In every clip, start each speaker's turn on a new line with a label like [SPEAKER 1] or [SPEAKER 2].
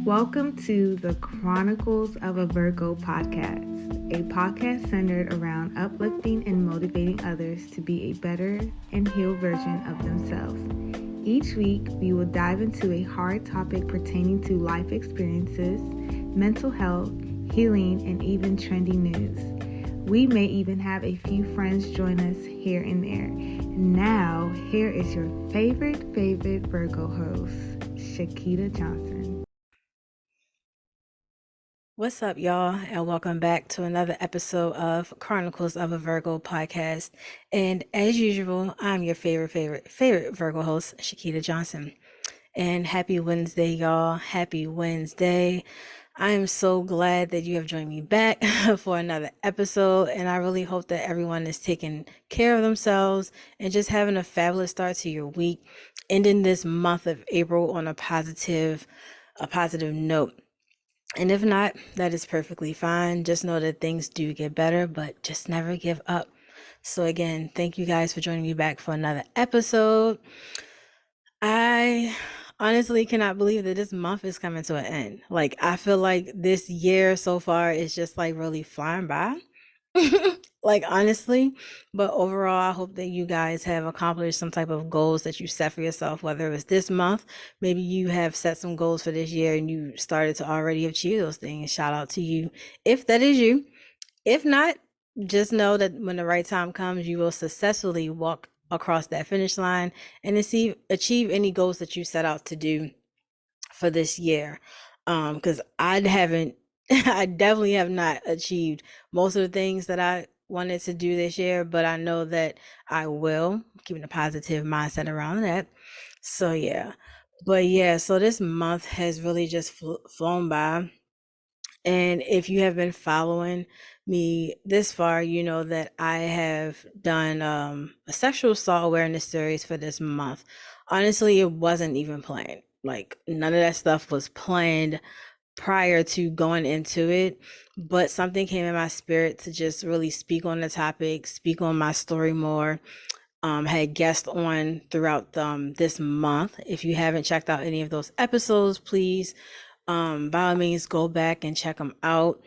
[SPEAKER 1] Welcome to the Chronicles of a Virgo podcast, a podcast centered around uplifting and motivating others to be a better and healed version of themselves. Each week, we will dive into a hard topic pertaining to life experiences, mental health, healing, and even trending news. We may even have a few friends join us here and there. Now, here is your favorite Virgo host, Shakita Johnson.
[SPEAKER 2] What's up, y'all, and welcome back to another episode of Chronicles of a Virgo podcast. And as usual, I'm your favorite Virgo host, Shakita Johnson. And happy Wednesday, y'all. Happy Wednesday. I am so glad that you have joined me back for another episode, and I really hope that everyone is taking care of themselves and just having a fabulous start to your week, ending this month of April on a positive note. And if not, that is perfectly fine. Just know that things do get better, but just never give up. So again, thank you guys for joining me back for another episode. I honestly cannot believe that this month is coming to an end. Like, I feel like this year so far is just like really flying by. Like, honestly, but overall, I hope that you guys have accomplished some type of goals that you set for yourself, whether it was this month, maybe you have set some goals for this year and you started to already achieve those things. Shout out to you if that is you. If not, just know that when the right time comes, you will successfully walk across that finish line and achieve any goals that you set out to do for this year. Because I definitely have not achieved most of the things that I wanted to do this year, but I know that I will, keeping a positive mindset around that. So yeah, so this month has really just flown by. And if you have been following me this far, you know that I have done a sexual assault awareness series for this month. Honestly, it wasn't even planned. Like, none of that stuff was planned prior to going into it, but something came in my spirit to just really speak on the topic, speak on my story more. Had guests on throughout this month. If you haven't checked out any of those episodes, please, by all means, go back and check them out.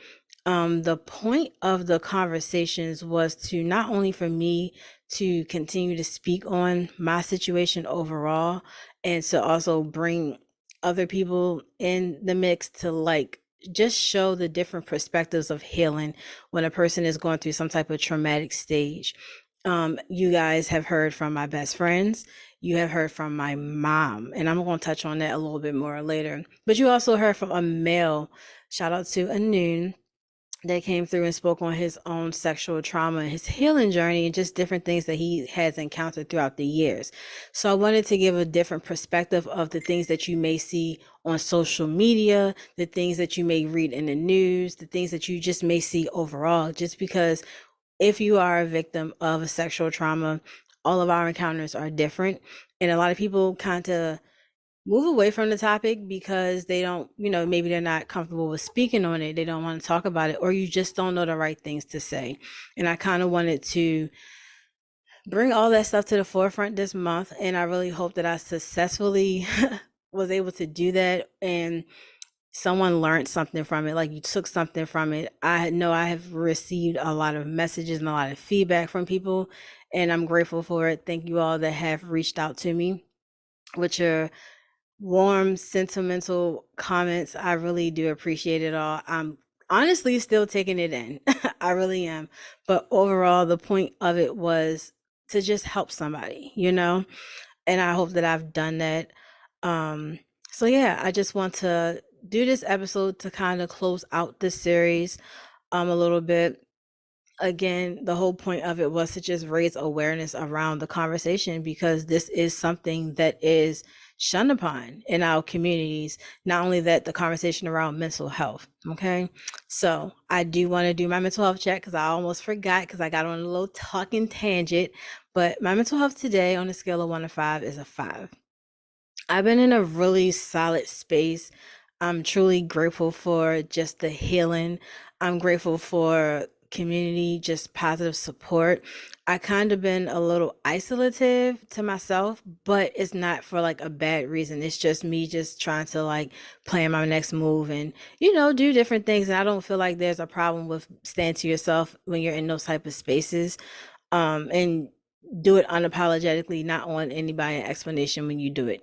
[SPEAKER 2] The point of the conversations was to not only for me to continue to speak on my situation overall, and to also bring other people in the mix to like just show the different perspectives of healing when a person is going through some type of traumatic stage. You guys have heard from my best friends. You have heard from my mom, and I'm going to touch on that a little bit more later. But you also heard from a male. Shout out to Anoon, that came through and spoke on his own sexual trauma, his healing journey, and just different things that he has encountered throughout the years. So I wanted to give a different perspective of the things that you may see on social media, the things that you may read in the news, the things that you just may see overall, just because if you are a victim of a sexual trauma, all of our encounters are different. And a lot of people kind of move away from the topic because they don't, maybe they're not comfortable with speaking on it. They don't want to talk about it, or you just don't know the right things to say. And I kind of wanted to bring all that stuff to the forefront this month. And I really hope that I successfully was able to do that. And someone learned something from it, like you took something from it. I know I have received a lot of messages and a lot of feedback from people, and I'm grateful for it. Thank you all that have reached out to me with your warm, sentimental comments. I really do appreciate it all. I'm honestly still taking it in. I really am. But overall, the point of it was to just help somebody, and I hope that I've done that. So yeah, I just want to do this episode to kind of close out this series a little bit. Again, the whole point of it was to just raise awareness around the conversation, because this is something that is shunned upon in our communities. Not only that, the conversation around mental health. Okay, so I do want to do my mental health check, because I almost forgot, because I got on a little talking tangent. But my mental health today on a scale of 1 to 5 is a 5. I've been in a really solid space. I'm truly grateful for just the healing. I'm grateful for community, just positive support. I kind of been a little isolative to myself, but it's not for like a bad reason. It's just me just trying to like plan my next move and, do different things. And I don't feel like there's a problem with staying to yourself when you're in those type of spaces. And do it unapologetically, not on anybody an explanation when you do it.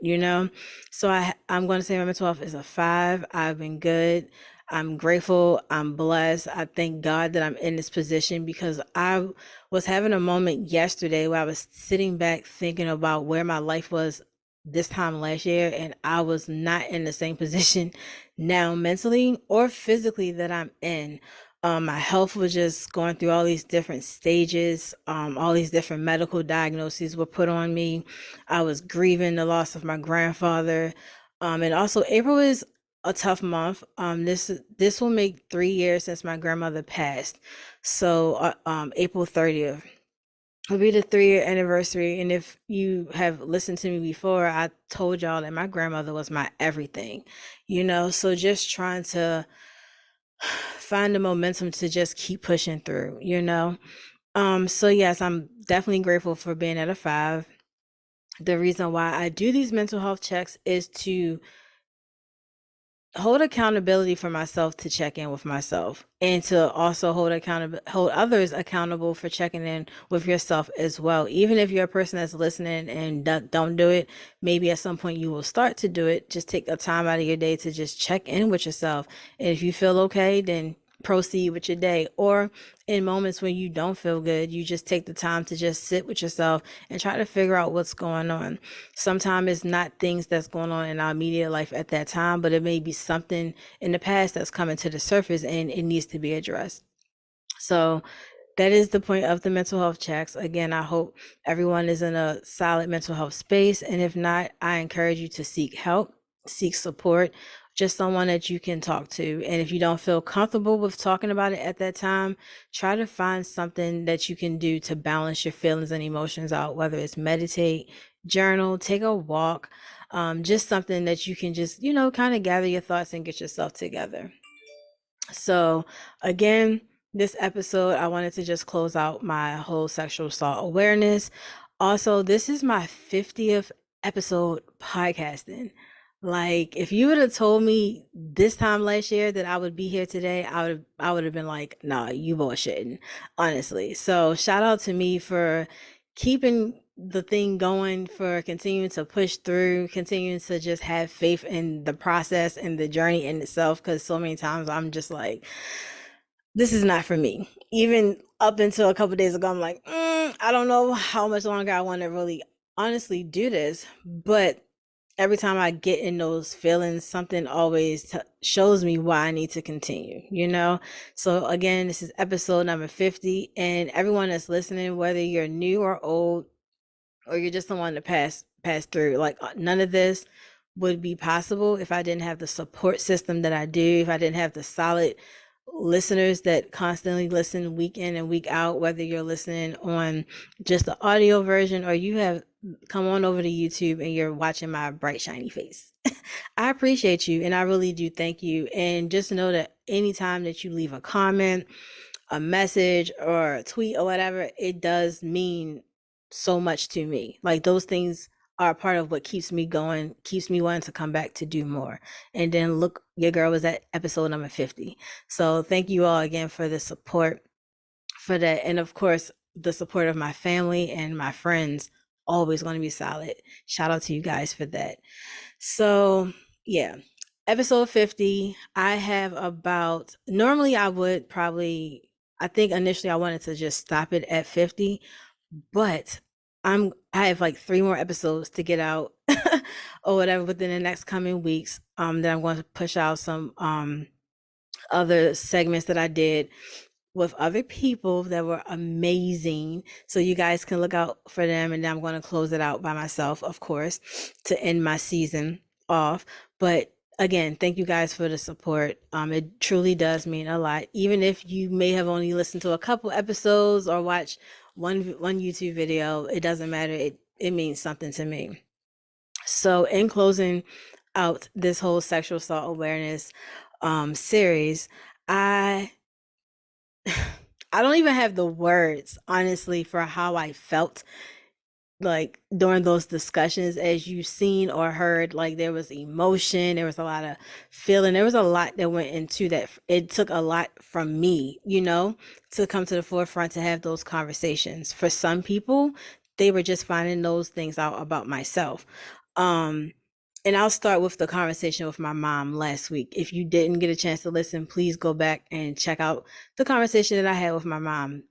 [SPEAKER 2] So I'm going to say my mental health is a 5. I've been good. I'm grateful. I'm blessed. I thank God that I'm in this position because I was having a moment yesterday where I was sitting back thinking about where my life was this time last year, and I was not in the same position now mentally or physically that I'm in. My health was just going through all these different stages. All these different medical diagnoses were put on me. I was grieving the loss of my grandfather. And also April is a tough month. This will make 3 years since my grandmother passed. So April 30th will be the 3-year anniversary. And if you have listened to me before, I told y'all that my grandmother was my everything. So just trying to find the momentum to just keep pushing through. So yes, I'm definitely grateful for being at a 5. The reason why I do these mental health checks is to hold accountability for myself, to check in with myself, and to also hold others accountable for checking in with yourself as well. Even if you're a person that's listening and don't do it, maybe at some point you will start to do it. Just take a time out of your day to just check in with yourself, and if you feel okay, then proceed with your day. Or in moments when you don't feel good, you just take the time to just sit with yourself and try to figure out what's going on. Sometimes it's not things that's going on in our immediate life at that time, but it may be something in the past that's coming to the surface and it needs to be addressed. So that is the point of the mental health checks. Again, I hope everyone is in a solid mental health space. And if not, I encourage you to seek help, seek support, just someone that you can talk to. And if you don't feel comfortable with talking about it at that time, try to find something that you can do to balance your feelings and emotions out, whether it's meditate, journal, take a walk, just something that you can just, kind of gather your thoughts and get yourself together. So again, this episode, I wanted to just close out my whole sexual assault awareness. Also, this is my 50th episode podcasting. Like, if you would have told me this time last year that I would be here today, I would have been like, nah, you bullshitting, honestly. So shout out to me for keeping the thing going, for continuing to push through, continuing to just have faith in the process and the journey in itself. Because so many times I'm just like, this is not for me. Even up until a couple days ago, I'm like, I don't know how much longer I want to really honestly do this. But every time I get in those feelings, something always shows me why I need to continue. So again, this is episode number 50. And everyone that's listening, whether you're new or old, or you're just someone to pass through, like none of this would be possible if I didn't have the support system that I do, if I didn't have the solid listeners that constantly listen week in and week out, whether you're listening on just the audio version or you have come on over to YouTube and you're watching my bright shiny face. I appreciate you, and I really do thank you. And just know that anytime that you leave a comment, a message, or a tweet or whatever, it does mean so much to me. Like, those things are a part of what keeps me going, keeps me wanting to come back to do more. And then look, your girl was at episode number 50. So thank you all again for the support for that. And of course, the support of my family and my friends, always going to be solid. Shout out to you guys for that. So yeah, episode 50, I have about, normally I would probably, I think initially I wanted to just stop it at 50, but I have like 3 more episodes to get out or whatever within the next coming weeks. That I'm going to push out some other segments that I did with other people that were amazing. So you guys can look out for them. And then I'm going to close it out by myself, of course, to end my season off. But again, thank you guys for the support. It truly does mean a lot. Even if you may have only listened to a couple episodes or watched one YouTube video, it doesn't matter. It means something to me. So in closing out this whole sexual assault awareness series, I I don't even have the words, honestly, for how I felt like during those discussions. As you've seen or heard, like there was emotion, there was a lot of feeling, there was a lot that went into that. It took a lot from me, to come to the forefront to have those conversations. For some people, they were just finding those things out about myself. um and I'll start with the conversation with my mom last week. If you didn't get a chance to listen, please go back and check out the conversation that I had with my mom.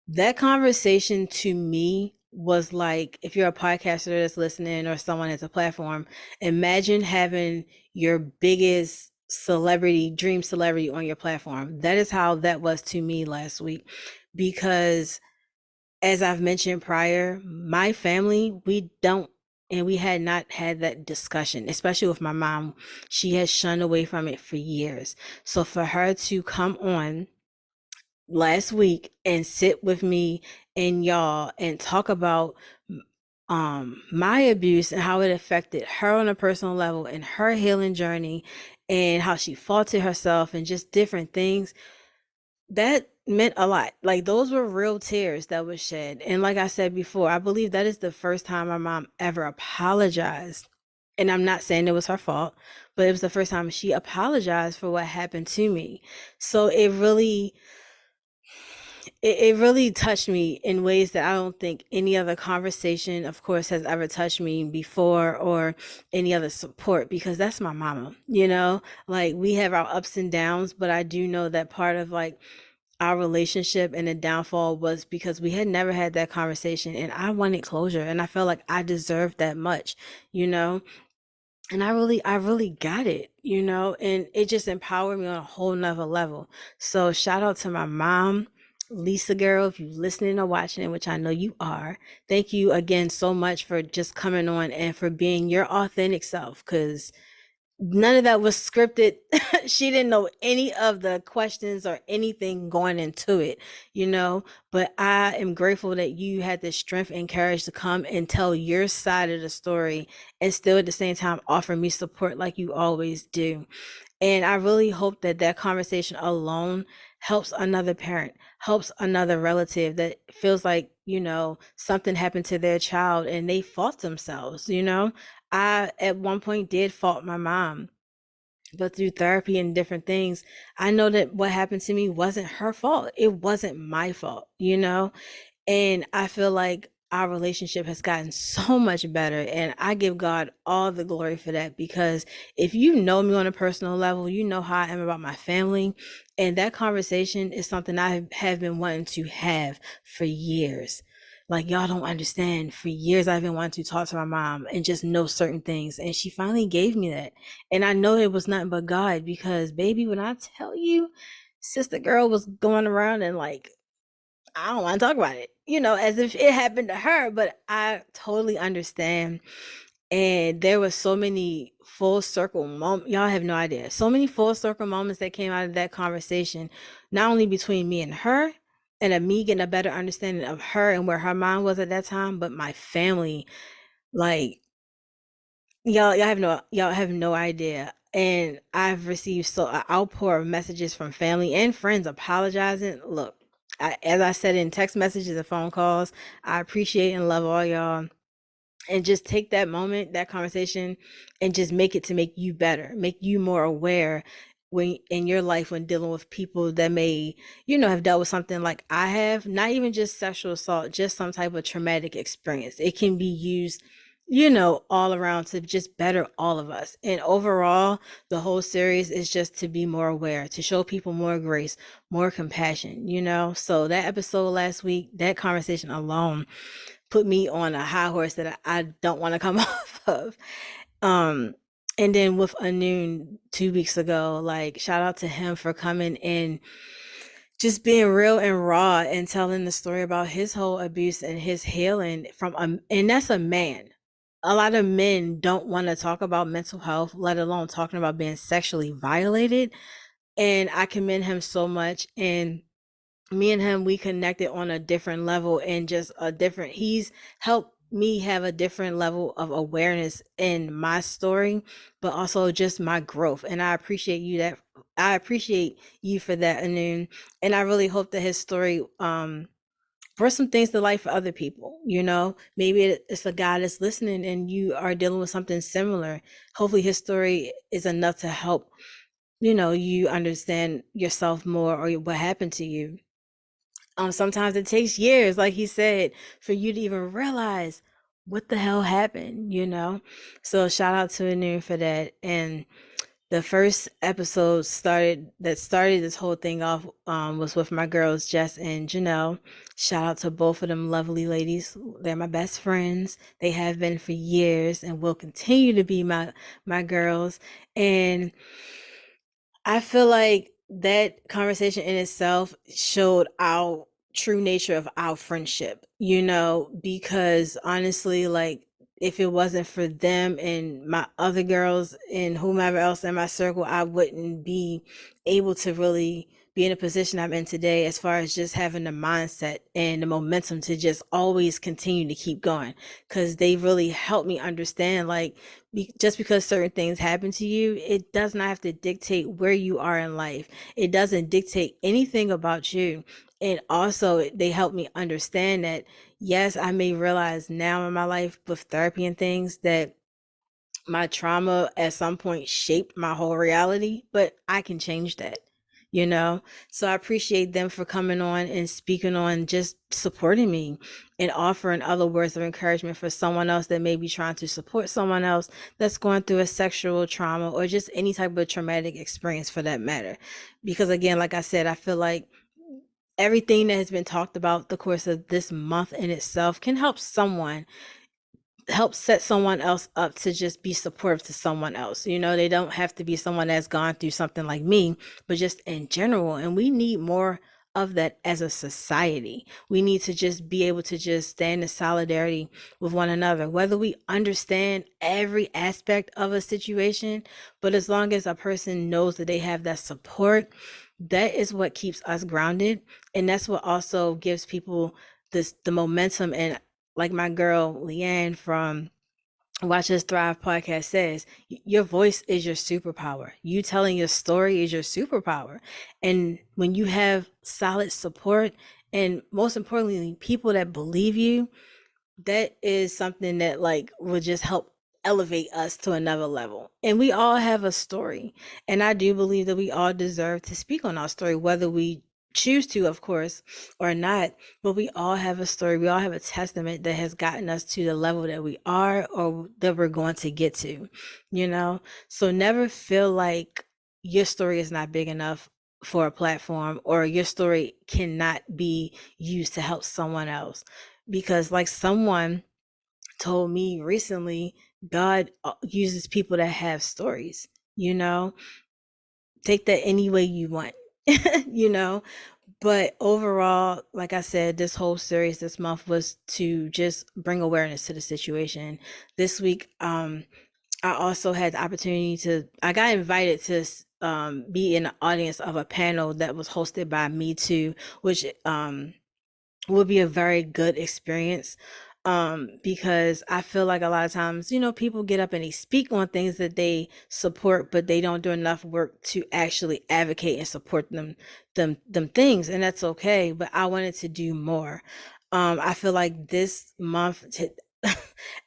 [SPEAKER 2] That conversation to me was like, if you're a podcaster that's listening or someone has a platform, imagine having your biggest celebrity, dream celebrity on your platform. That is how that was to me last week. Because as I've mentioned prior, my family, we don't, and we had not had that discussion, especially with my mom. She has shunned away from it for years. So for her to come on last week and sit with me and y'all and talk about my abuse and how it affected her on a personal level and her healing journey and how she faulted herself and just different things, that meant a lot. Like those were real tears that were shed. And like I said before, I believe that is the first time my mom ever apologized. And I'm not saying it was her fault, but it was the first time she apologized for what happened to me. So it really touched me in ways that I don't think any other conversation, of course, has ever touched me before, or any other support, because that's my mama. Like we have our ups and downs, but I do know that part of like our relationship and the downfall was because we had never had that conversation, and I wanted closure, and I felt like I deserved that much, you know? And I really got it, and it just empowered me on a whole nother level. So shout out to my mom, Lisa girl, if you listening or watching, which I know you are. Thank you again so much for just coming on and for being your authentic self, because none of that was scripted. She didn't know any of the questions or anything going into it. But I am grateful that you had the strength and courage to come and tell your side of the story, and still at the same time offer me support like you always do. And I really hope that that conversation alone helps another parent, helps another relative that feels like, something happened to their child and they fault themselves. I, at one point, did fault my mom, but through therapy and different things, I know that what happened to me wasn't her fault. It wasn't my fault. And I feel like our relationship has gotten so much better. And I give God all the glory for that, because if you know me on a personal level, you know how I am about my family. And that conversation is something I have been wanting to have for years. Like, y'all don't understand. For years, I've been wanting to talk to my mom and just know certain things. And she finally gave me that. And I know it was nothing but God, because, baby, when I tell you, sister girl was going around and like, I don't want to talk about it, as if it happened to her, but I totally understand. And there was so many full circle moments. Y'all have no idea. So many full circle moments that came out of that conversation, not only between me and her, and of me getting a better understanding of her and where her mind was at that time, but my family. Like, y'all have no idea. And I've received an outpour of messages from family and friends apologizing. Look, as I said in text messages and phone calls, I appreciate and love all y'all. And just take that moment, that conversation, and just make it to make you better, make you more aware when in your life, when dealing with people that may, have dealt with something like I have, not even just sexual assault, just some type of traumatic experience. It can be used, all around to just better all of us. And overall, the whole series is just to be more aware, to show people more grace, more compassion. So that episode last week, that conversation alone put me on a high horse that I don't want to come off of. Um, and then with Anoon 2 weeks ago, like, shout out to him for coming in, just being real and raw and telling the story about his whole abuse and his healing and that's a man. A lot of men don't want to talk about mental health, let alone talking about being sexually violated. And I commend him so much. And me and him, we connected on a different level, and just he's helped me have a different level of awareness in my story, but also just my growth. And I appreciate you I appreciate you for that, Anun. And I really hope that his story brought some things to life for other people. Maybe it's a guy that's listening and you are dealing with something similar. Hopefully his story is enough to help, you understand yourself more or what happened to you. Sometimes it takes years, like he said, for you to even realize what the hell happened. So shout out to Anu for that. And the first episode started this whole thing off was with my girls Jess and Janelle. Shout out to both of them lovely ladies. They're my best friends. They have been for years and will continue to be my girls. And I feel like that conversation in itself showed our true nature of our friendship, because honestly, like, if it wasn't for them and my other girls and whomever else in my circle, I wouldn't be able to really be in a position I'm in today, as far as just having the mindset and the momentum to just always continue to keep going. Because they really helped me understand, like, just because certain things happen to you, it does not have to dictate where you are in life. It doesn't dictate anything about you. And also, they help me understand that, yes, I may realize now in my life with therapy and things that my trauma at some point shaped my whole reality, but I can change that, you know? So I appreciate them for coming on and speaking on, just supporting me and offering other words of encouragement for someone else that may be trying to support someone else that's going through a sexual trauma or just any type of traumatic experience for that matter. Because again, like I said, I feel like everything that has been talked about the course of this month in itself can help set someone else up to just be supportive to someone else. They don't have to be someone that's gone through something like me, but just in general. And we need more of that as a society. We need to just be able to just stand in solidarity with one another, whether we understand every aspect of a situation, but as long as a person knows that they have that support, that is what keeps us grounded. And that's what also gives people the momentum. And like my girl Leanne from Watch Us Thrive podcast says, your voice is your superpower. You telling your story is your superpower. And when you have solid support, and most importantly, people that believe you, that is something that like will just help elevate us to another level. And we all have a story, and I do believe that we all deserve to speak on our story, whether we choose to, of course, or not. But we all have a story, we all have a testament that has gotten us to the level that we are or that we're going to get to. So never feel like your story is not big enough for a platform, or your story cannot be used to help someone else. Because like someone told me recently, God uses people that have stories, you know take that any way you want. you know but overall, like I said, this whole series this month was to just bring awareness to the situation. This week, I also had the opportunity I got invited to be in the audience of a panel that was hosted by Me Too, which would be a very good experience, because I feel like a lot of times, people get up and they speak on things that they support, but they don't do enough work to actually advocate and support them things, and that's okay. But I wanted to do more. I feel like this month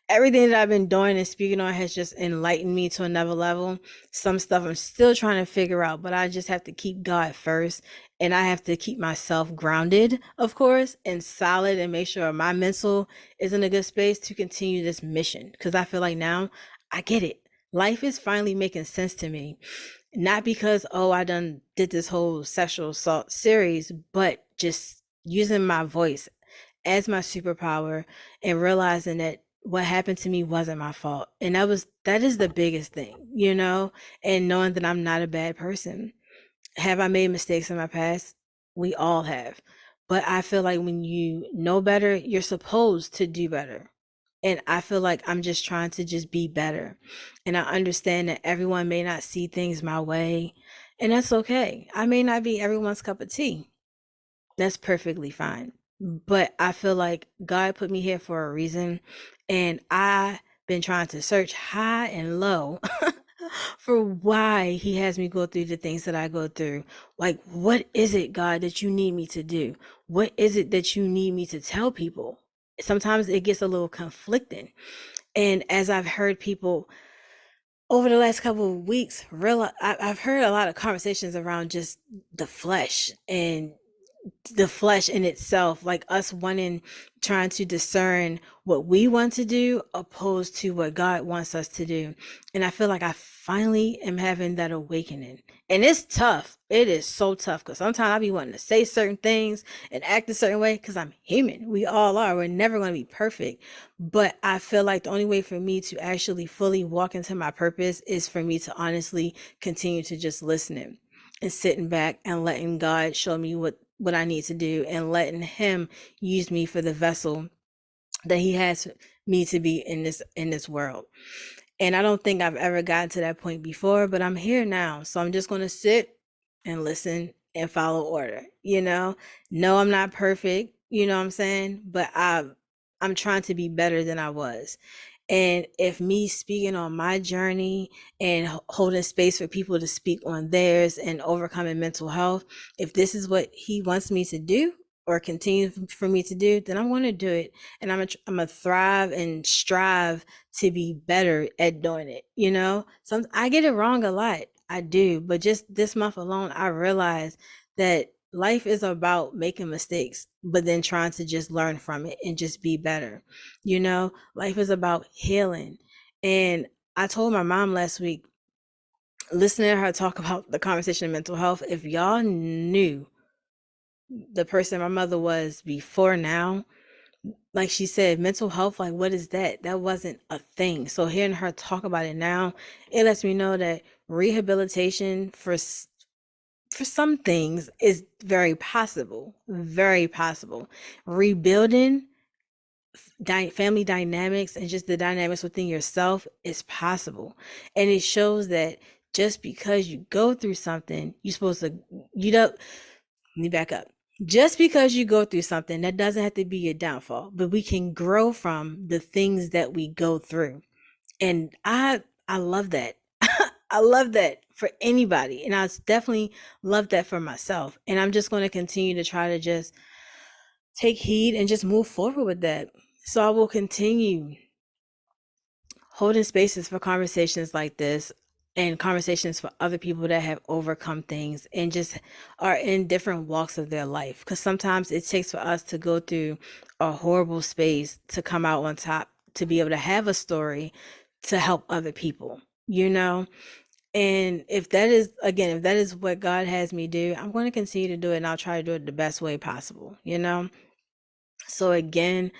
[SPEAKER 2] everything that I've been doing and speaking on has just enlightened me to another level. Some stuff I'm still trying to figure out, but I just have to keep God first, and I have to keep myself grounded, of course, and solid, and make sure my mental is in a good space to continue this mission. Because I feel like now I get it. Life is finally making sense to me. Not because, oh, I did this whole sexual assault series, but just using my voice as my superpower and realizing that what happened to me wasn't my fault. And that is the biggest thing, and knowing that I'm not a bad person. Have I made mistakes in my past? We all have. But I feel like when you know better, you're supposed to do better. And I feel like I'm just trying to just be better. And I understand that everyone may not see things my way, and that's okay. I may not be everyone's cup of tea. That's perfectly fine. But I feel like God put me here for a reason, and I've been trying to search high and low for why he has me go through the things that I go through. Like, what is it, God, that you need me to do? What is it that you need me to tell people? Sometimes it gets a little conflicting. And as I've heard people over the last couple of weeks, I've heard a lot of conversations around just the flesh and the flesh in itself, like us wanting, trying to discern what we want to do opposed to what God wants us to do. And I feel like I finally am having that awakening. And it's tough. It is so tough because sometimes I be wanting to say certain things and act a certain way because I'm human. We all are. We're never going to be perfect. But I feel like the only way for me to actually fully walk into my purpose is for me to honestly continue to just listen and sitting back and letting God show me what I need to do and letting him use me for the vessel that he has me to be in this world. And I don't think I've ever gotten to that point before, but I'm here now. So I'm just going to sit and listen and follow order. No, I'm not perfect, you know what I'm saying? But I'm trying to be better than I was. And if me speaking on my journey and holding space for people to speak on theirs and overcoming mental health, if this is what he wants me to do or continue for me to do, then I'm going to do it. And I'm going to thrive and strive to be better at doing it. I get it wrong a lot. I do. But just this month alone, I realized that life is about making mistakes, but then trying to just learn from it and just be better. Life is about healing. And I told my mom last week, listening to her talk about the conversation of mental health, if y'all knew the person my mother was before now, like she said, mental health, like what is that? That wasn't a thing. So hearing her talk about it now, it lets me know that rehabilitation for some things is very possible, very possible. Rebuilding family dynamics and just the dynamics within yourself is possible. And it shows that just because you go through something, you're supposed to, you don't, let me back up. Just because you go through something, that doesn't have to be your downfall, but we can grow from the things that we go through. And I love that. I love that for anybody. And I definitely love that for myself. And I'm just going to continue to try to just take heed and just move forward with that. So I will continue holding spaces for conversations like this and conversations for other people that have overcome things and just are in different walks of their life. Because sometimes it takes for us to go through a horrible space to come out on top, to be able to have a story to help other people, And if that is what God has me do, I'm going to continue to do it, and I'll try to do it the best way possible, So again,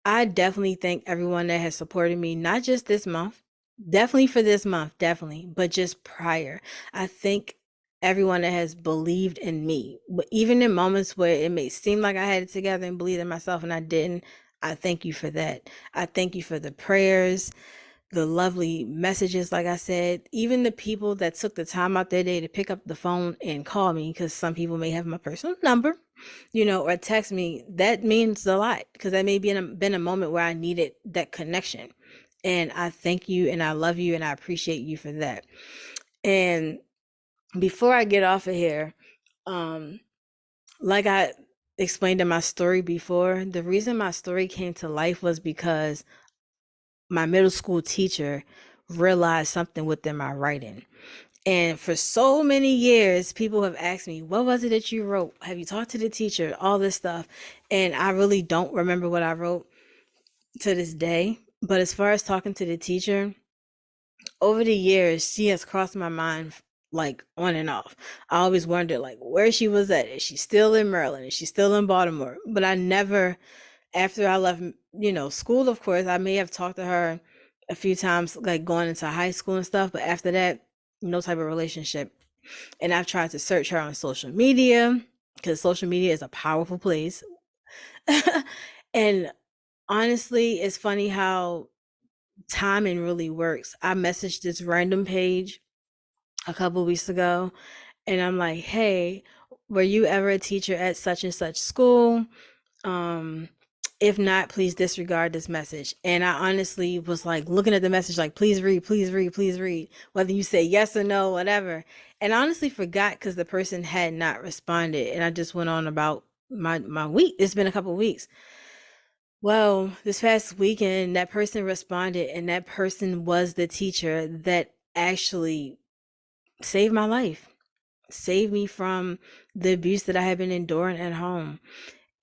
[SPEAKER 2] I definitely thank everyone that has supported me, not just this month, definitely for this month, definitely, but just prior. I thank everyone that has believed in me, but even in moments where it may seem like I had it together and believed in myself and I didn't, I thank you for that. I thank you for the prayers, the lovely messages, like I said, even the people that took the time out their day to pick up the phone and call me, because some people may have my personal number, or text me. That means a lot, because that may be been a moment where I needed that connection. And I thank you and I love you and I appreciate you for that. And before I get off of here, like I explained in my story before, the reason my story came to life was because my middle school teacher realized something within my writing. And for so many years, people have asked me, what was it that you wrote? Have you talked to the teacher? All this stuff. And I really don't remember what I wrote to this day. But as far as talking to the teacher, over the years, she has crossed my mind like on and off. I always wondered like where she was at. Is she still in Maryland? Is she still in Baltimore? But I never, after I left, school, of course, I may have talked to her a few times, like going into high school and stuff. But after that, no type of relationship. And I've tried to search her on social media, because social media is a powerful place. And honestly, it's funny how timing really works. I messaged this random page a couple weeks ago, and I'm like, hey, were you ever a teacher at such and such school? If not, please disregard this message. And I honestly was like looking at the message like, please read, please read, please read, whether you say yes or no, whatever. And I honestly forgot because the person had not responded. And I just went on about my week. It's been a couple of weeks. Well, this past weekend, that person responded, and that person was the teacher that actually saved my life, saved me from the abuse that I had been enduring at home.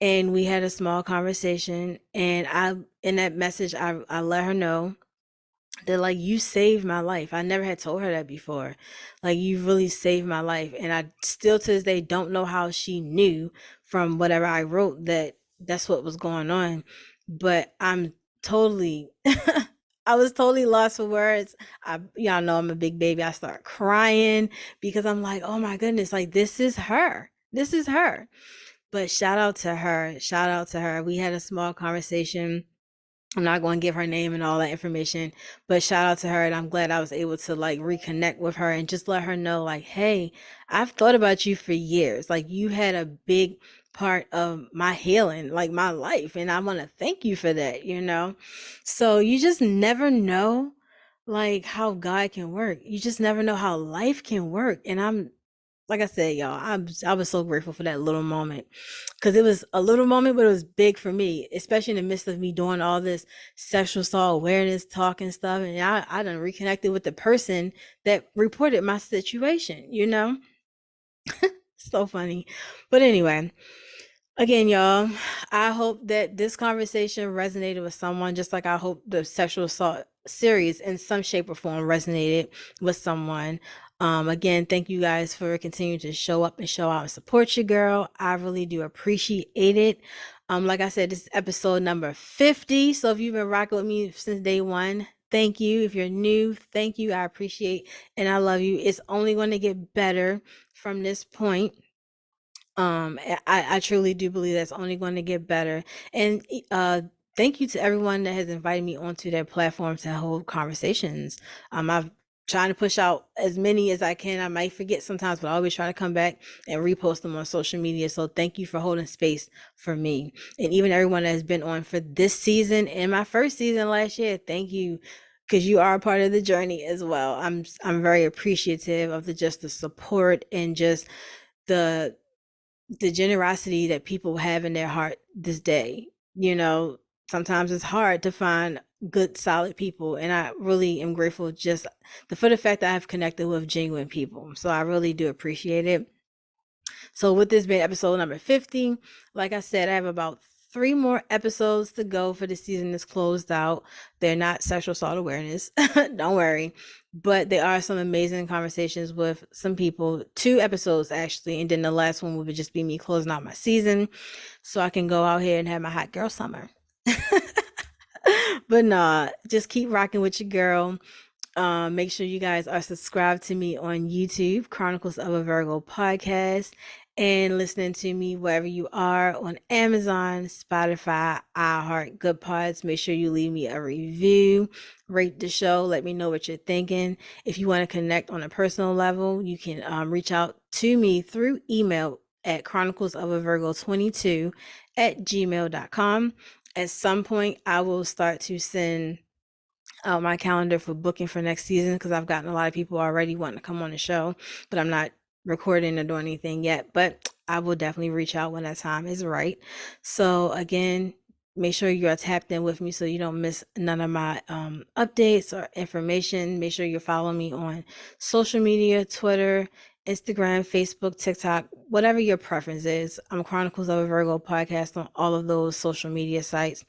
[SPEAKER 2] And we had a small conversation, and in that message, I let her know that, like, you saved my life. I never had told her that before. Like, you really saved my life. And I still to this day don't know how she knew from whatever I wrote that that's what was going on. But I'm totally I was totally lost for words. Y'all know I'm a big baby. I start crying because I'm like, oh my goodness, like this is her. This is her. But shout out to her. Shout out to her. We had a small conversation. I'm not going to give her name and all that information, but shout out to her. And I'm glad I was able to like reconnect with her and just let her know, like, hey, I've thought about you for years. Like, you had a big part of my healing, like my life. And I want to thank you for that, you know? So you just never know like how God can work. You just never know how life can work. And I'm like I said, y'all, I was so grateful for that little moment because it was a little moment, but it was big for me, especially in the midst of me doing all this sexual assault awareness talk and stuff. And I done reconnected with the person that reported my situation, you know? So funny. But anyway, again, y'all, I hope that this conversation resonated with someone, just like I hope the sexual assault series in some shape or form resonated with someone. Again, thank you guys for continuing to show up and show out and support your girl. I really do appreciate it. Like I said, this is episode number 50. So if you've been rocking with me since day one, thank you. If you're new, thank you. I appreciate and I love you. It's only going to get better from this point. I truly do believe that's only going to get better. And thank you to everyone that has invited me onto their platform to hold conversations. I've trying to push out as many as I can. I might forget sometimes, but I always try to come back and repost them on social media. So thank you for holding space for me. And even everyone that has been on for this season and my first season last year, thank you. Because you are a part of the journey as well. I'm very appreciative of the support and just the generosity that people have in their heart this day. You know, sometimes it's hard to find good, solid people. And I really am grateful just for the fact that I have connected with genuine people. So I really do appreciate it. So with this being episode number 50, like I said, I have about 3 more episodes to go for the season is closed out. They're not sexual assault awareness. Don't worry. But there are some amazing conversations with some people. 2 episodes actually. And then the last one would just be me closing out my season. So I can go out here and have my hot girl summer. But nah, just keep rocking with your girl. Make sure you guys are subscribed to me on YouTube, Chronicles of a Virgo Podcast, and listening to me wherever you are on Amazon, Spotify, iHeart, Good Pods. Make sure you leave me a review, rate the show, let me know what you're thinking. If you want to connect on a personal level, you can reach out to me through email at chroniclesofavirgo22 at gmail.com. At some point, I will start to send out my calendar for booking for next season because I've gotten a lot of people already wanting to come on the show, but I'm not recording or doing anything yet. But I will definitely reach out when that time is right. So again, make sure you are tapped in with me so you don't miss none of my updates or information. Make sure you're following me on social media, Twitter, Instagram, Facebook, TikTok, whatever your preference is. I'm Chronicles of a Virgo Podcast on all of those social media sites.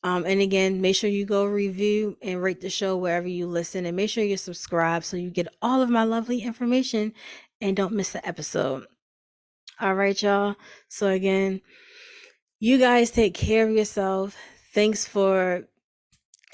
[SPEAKER 2] And again, make sure you go review and rate the show wherever you listen, and make sure you're subscribed so you get all of my lovely information and don't miss the episode. All right, y'all. So again, you guys take care of yourself. Thanks for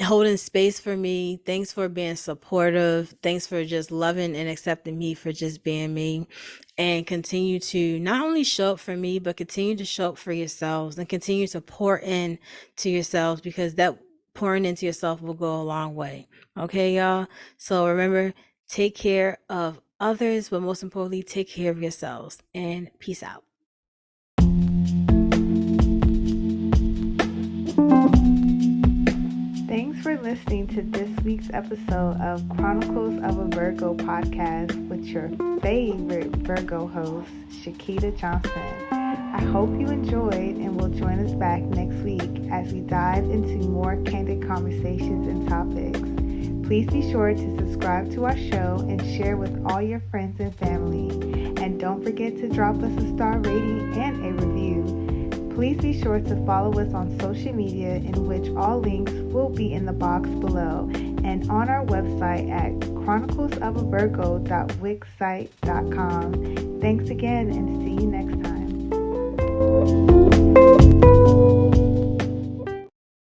[SPEAKER 2] holding space for me. Thanks for being supportive. Thanks for just loving and accepting me for just being me. And continue to not only show up for me, but continue to show up for yourselves and continue to pour in to yourselves, because that pouring into yourself will go a long way. Okay, y'all? So remember, take care of others, but most importantly, take care of yourselves. And peace out.
[SPEAKER 1] for listening to this week's episode of Chronicles of a Virgo podcast with your favorite Virgo host, Shakita Johnson. I hope you enjoyed and will join us back next week as we dive into more candid conversations and topics. Please be sure to subscribe to our show and share with all your friends and family. And don't forget to drop us a star rating and a review. Please be sure to follow us on social media, in which all links will be in the box below and on our website at chroniclesofavirgo.wixsite.com. Thanks again and see you